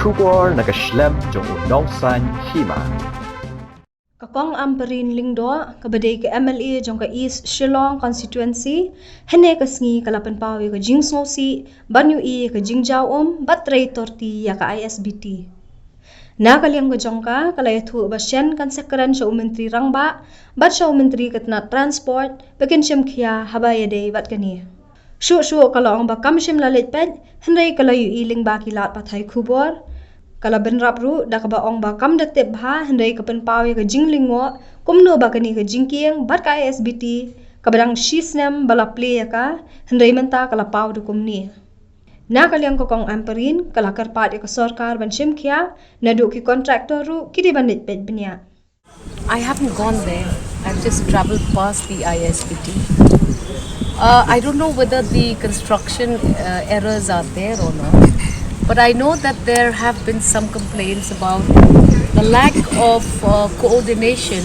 Kubor nakaslem jong udongsan Hima. Kakong Ampareen lingdo kabadai ke MLA jong ka East Shillong constituency hene kasngi kalapan pawi ka jingsngosi banyu ka jingjawom bat Trei Torti ya ka Isbt. Nakaliang ka jong ka kalayathu basyan kan sekaran siya Myntri Rangbah bat siya Myntri katna transport bakin siyam kya habaya day bat kani. Shu kalong ba kam siyam lalit ped henry kalayu iling ba kilat patay kubor. Kala benrap ru da ka ba ong ba kam da tip ha hendai ka pen pawi ka jinglingwo kumno ba kani ka jingkieng bat ka Isbt ka badang shisnem bala play ka hendai menta kala paw du kumni na kaliang ko kong Ampareen kala karpat ka sarkar ban shimkhia na du ki contractor ru kidi banit pet bnya. I haven't gone there. I've just traveled past the Isbt. I don't know whether the construction errors are there or not. But I know that there have been some complaints about the lack of coordination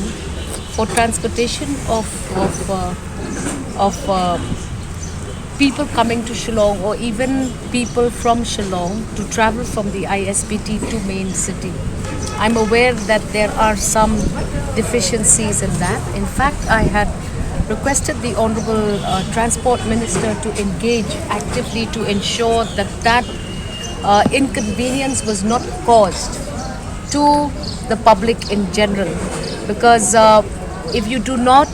for transportation of people coming to Shillong or even people from Shillong to travel from the Isbt to main city. I'm aware that there are some deficiencies in that. In fact, I had requested the Honorable Transport Minister to engage actively to ensure that inconvenience was not caused to the public in general, because if you do not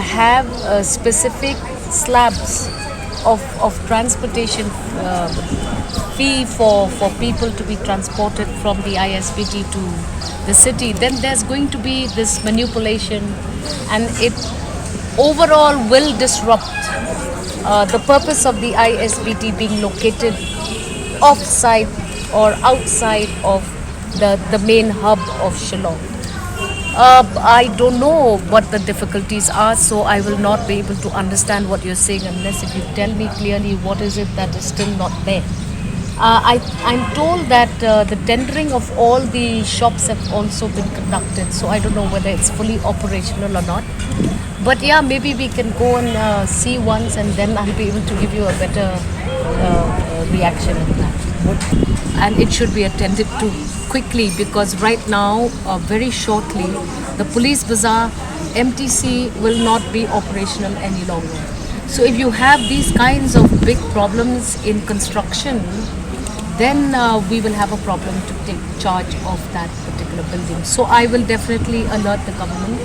have specific slabs of transportation fee for people to be transported from the Isbt to the city, then there's going to be this manipulation and it overall will disrupt the purpose of the Isbt being located off-site or outside of the main hub of Shillong. I don't know what the difficulties are, so I will not be able to understand what you're saying unless if you tell me clearly what is it that is still not there. I'm told that the tendering of all the shops have also been conducted, so I don't know whether it's fully operational or not. But yeah, maybe we can go and see once and then I'll be able to give you a better reaction on that. And it should be attended to quickly because right now, very shortly, the police bazaar MTC will not be operational any longer. So if you have these kinds of big problems in construction, then we will have a problem to take charge of that particular building. So I will definitely alert the government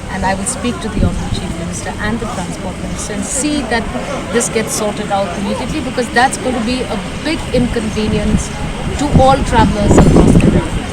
and I will speak to the Honorable Chief Minister and the Transport Minister and see that this gets sorted out immediately, because that's going to be a big inconvenience to all travellers across the country.